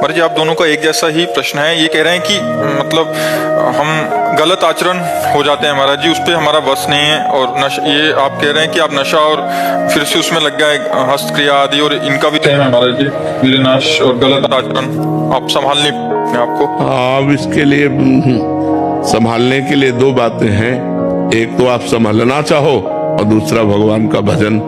और जी आप दोनों का एक जैसा ही प्रश्न है। ये कह रहे हैं कि मतलब हम गलत आचरण हो जाते हैं महाराज जी, उस पर हमारा बस नहीं है। और ये आप कह रहे हैं कि आप नशा और फिर से उसमें लग गए हस्तक्रिया आदि, और इनका भी टाइम है महाराज जी, विनाश और गलत आचरण आप संभाल नहीं अपने आपको। अब इसके लिए संभालने के लिए दो बातें हैं। एक तो आप संभालना चाहो और दूसरा भगवान का भजन।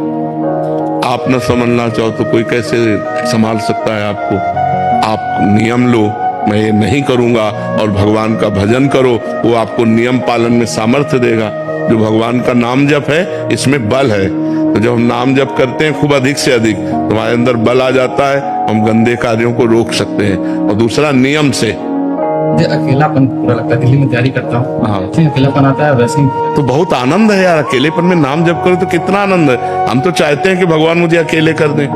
आप न समझना चाहो तो कोई कैसे संभाल सकता है आपको। आप नियम लो, मैं ये नहीं करूंगा, और भगवान का भजन करो, वो आपको नियम पालन में सामर्थ्य देगा। जो भगवान का नाम जप है इसमें बल है। तो जब हम नाम जप करते हैं खूब अधिक से अधिक, तो हमारे अंदर बल आ जाता है, हम गंदे कार्यों को रोक सकते हैं। और दूसरा नियम से। अकेलापन पूरा लगता है, दिल्ली में तैयारी करता हूँ, हाँ, अकेलापन आता है वैसे ही। तो बहुत आनंद है यार, अकेलेपन में नाम जप करो तो कितना आनंद है। हम तो चाहते हैं कि भगवान मुझे अकेले कर दें।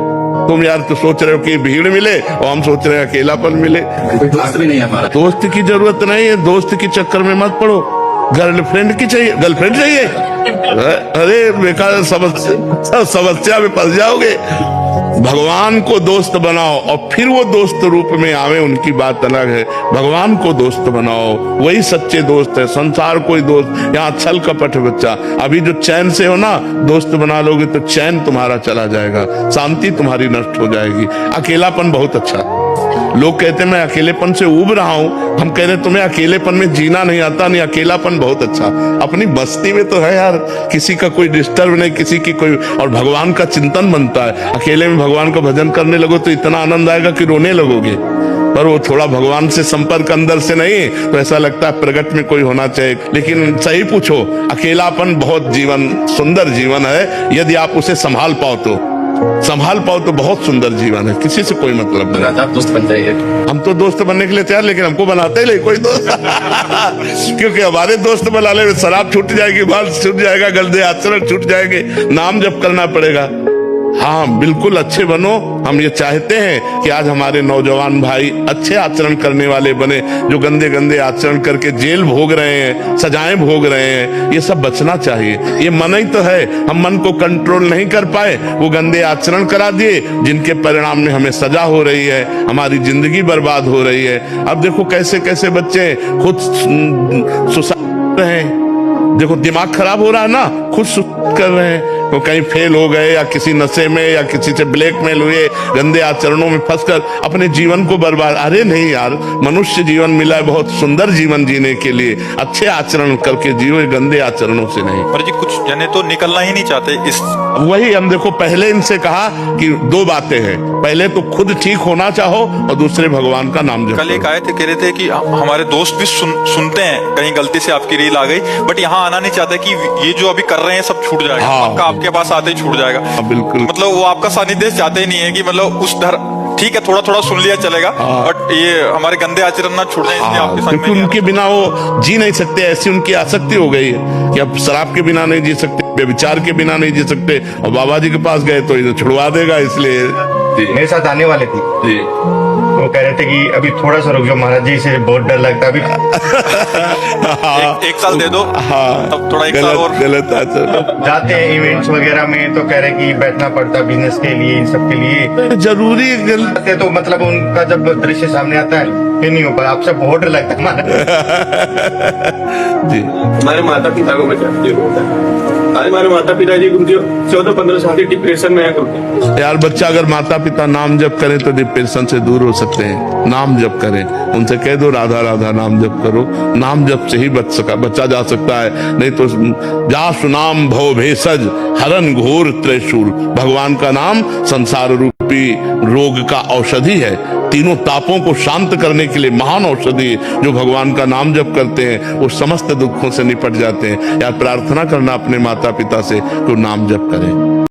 तुम यार तो सोच रहे हो कि भीड़ मिले, और हम सोच रहे हैं अकेलापन मिले। कोई दोस्त भी नहीं है हमारा। दोस्त की जरूरत नहीं है, दोस्त के चक्कर में मत पड़ो। गर्लफ्रेंड की चाहिए, गर्लफ्रेंड चाहिए, अरे बेकार समस्या में फंस जाओगे। भगवान को दोस्त बनाओ और फिर वो दोस्त रूप में आवे, उनकी बात अलग है। भगवान को दोस्त बनाओ, वही सच्चे दोस्त है। संसार कोई दोस्त, यहाँ छल कपट बच्चा। अभी जो चैन से हो ना, दोस्त बना लोगे तो चैन तुम्हारा चला जाएगा, शांति तुम्हारी नष्ट हो जाएगी। अकेलापन बहुत अच्छा। लोग कहते हैं मैं अकेलेपन से उब रहा हूं, हम कह रहे तुम्हें अकेलेपन में जीना नहीं आता। नहीं, अकेलापन बहुत अच्छा। अपनी बस्ती में तो है यार, किसी का कोई डिस्टर्ब नहीं, किसी की कोई, और भगवान का चिंतन बनता है। अकेले में भगवान का भजन करने लगो तो इतना आनंद आएगा कि रोने लगोगे। पर वो थोड़ा भगवान से संपर्क अंदर से नहीं, तो ऐसा लगता है प्रगट में कोई होना चाहिए। लेकिन सही पूछो, अकेलापन बहुत जीवन सुंदर जीवन है। यदि आप उसे संभाल पाओ तो बहुत सुंदर जीवन है। किसी से कोई मतलब नहीं। आप दोस्त बन जाइए। हम तो दोस्त बनने के लिए तैयार, लेकिन हमको बनाते ही नहीं कोई दोस्त। क्योंकि हमारे दोस्त बनाने में शराब छूट जाएगी, बाल छूट जाएगा, गंदे आचरण छूट जाएंगे, नाम जप करना पड़ेगा। हाँ बिल्कुल, अच्छे बनो। हम ये चाहते हैं कि आज हमारे नौजवान भाई अच्छे आचरण करने वाले बने। जो गंदे गंदे आचरण करके जेल भोग रहे हैं, सजाएं भोग रहे हैं, ये सब बचना चाहिए। ये मन ही तो है, हम मन को कंट्रोल नहीं कर पाए, वो गंदे आचरण करा दिए, जिनके परिणाम में हमें सजा हो रही है, हमारी जिंदगी बर्बाद हो रही है। अब देखो कैसे कैसे बच्चे खुद सुसाइड कर रहे हैं। देखो दिमाग खराब हो रहा है ना, खुद सुसाइड कर रहे हैं। तो कहीं फेल हो गए, या किसी नशे में, या किसी से ब्लैकमेल हुए, गंदे आचरणों में फंसकर अपने जीवन को बर्बाद। अरे नहीं यार, मनुष्य जीवन मिला है बहुत सुंदर जीवन जीने के लिए। अच्छे आचरण करके जियो, गंदे आचरणों से नहीं। पर जी कुछ जने तो निकलना ही नहीं चाहते इस। वही हम देखो पहले इनसे कहा कि दो बातें हैं। पहले तो खुद ठीक होना चाहो, और दूसरे भगवान का नाम जपो। कल एक आए थे, कह रहे थे कि हमारे दोस्त भी सुनते हैं, कहीं गलती से आपकी रील आ गई, बट यहाँ आना नहीं चाहते कि ये जो अभी कर रहे हैं सब छूट जाएगा। हाँ, आपके पास आते ही छूट जाएगा। बिल्कुल, मतलब वो आपका सानिध्य चाहते ही नहीं है कि मतलब उस ठीक है, थोड़ा थोड़ा सुन लिया चलेगा, बट ये हमारे गंदे आचरण ना छूट जाए, इसलिए आपके संग में क्योंकि उनके बिना वो जी नहीं सकते। ऐसी उनकी आसक्ति हो गई है कि अब शराब के बिना नहीं जी सकते, व्यभिचार के बिना नहीं जी सकते। और बाबा जी के पास गए तो इन्हें छुड़वा देगा, इसलिए। मेरे साथ आने वाले थे जी, वो कह रहे थे कि अभी थोड़ा सा रुक जाओ महाराज जी, से बहुत डर लगता है अभी। एक साल दे दो। हाँ, तब थोड़ा एक साल और गलत आचरण। जाते हैं इवेंट्स वगैरह में तो कह रहे कि बैठना पड़ता है बिजनेस के लिए, इन सब के लिए जरूरी जाते तो मतलब उनका जब दृश्य सामने आता है फिर नहीं हो पाया। आपसे बहुत डर लगता है महाराज जी। हमारे माता पिता को बचाते होता है। हमारे माता पिता जी 14-15 साल के डिप्रेशन में है। यार बच्चा अगर माता पिता नाम जप करें तो डिप्रेशन से दूर हो सकते हैं। नाम जप करें, उनसे कह दो राधा राधा नाम जप करो। नाम जप से ही बच्चा जा सकता है, नहीं तो जासु नाम भव भेषज हरन घोर त्रिशूल। भगवान का नाम संसार रूपी रोग का औषधि है। तीनों तापों को शांत करने के लिए महान औषधि। जो भगवान का नाम जप करते हैं वो समस्त दुखों से निपट जाते हैं। यार प्रार्थना करना अपने माता पिता से तो नाम जप करें।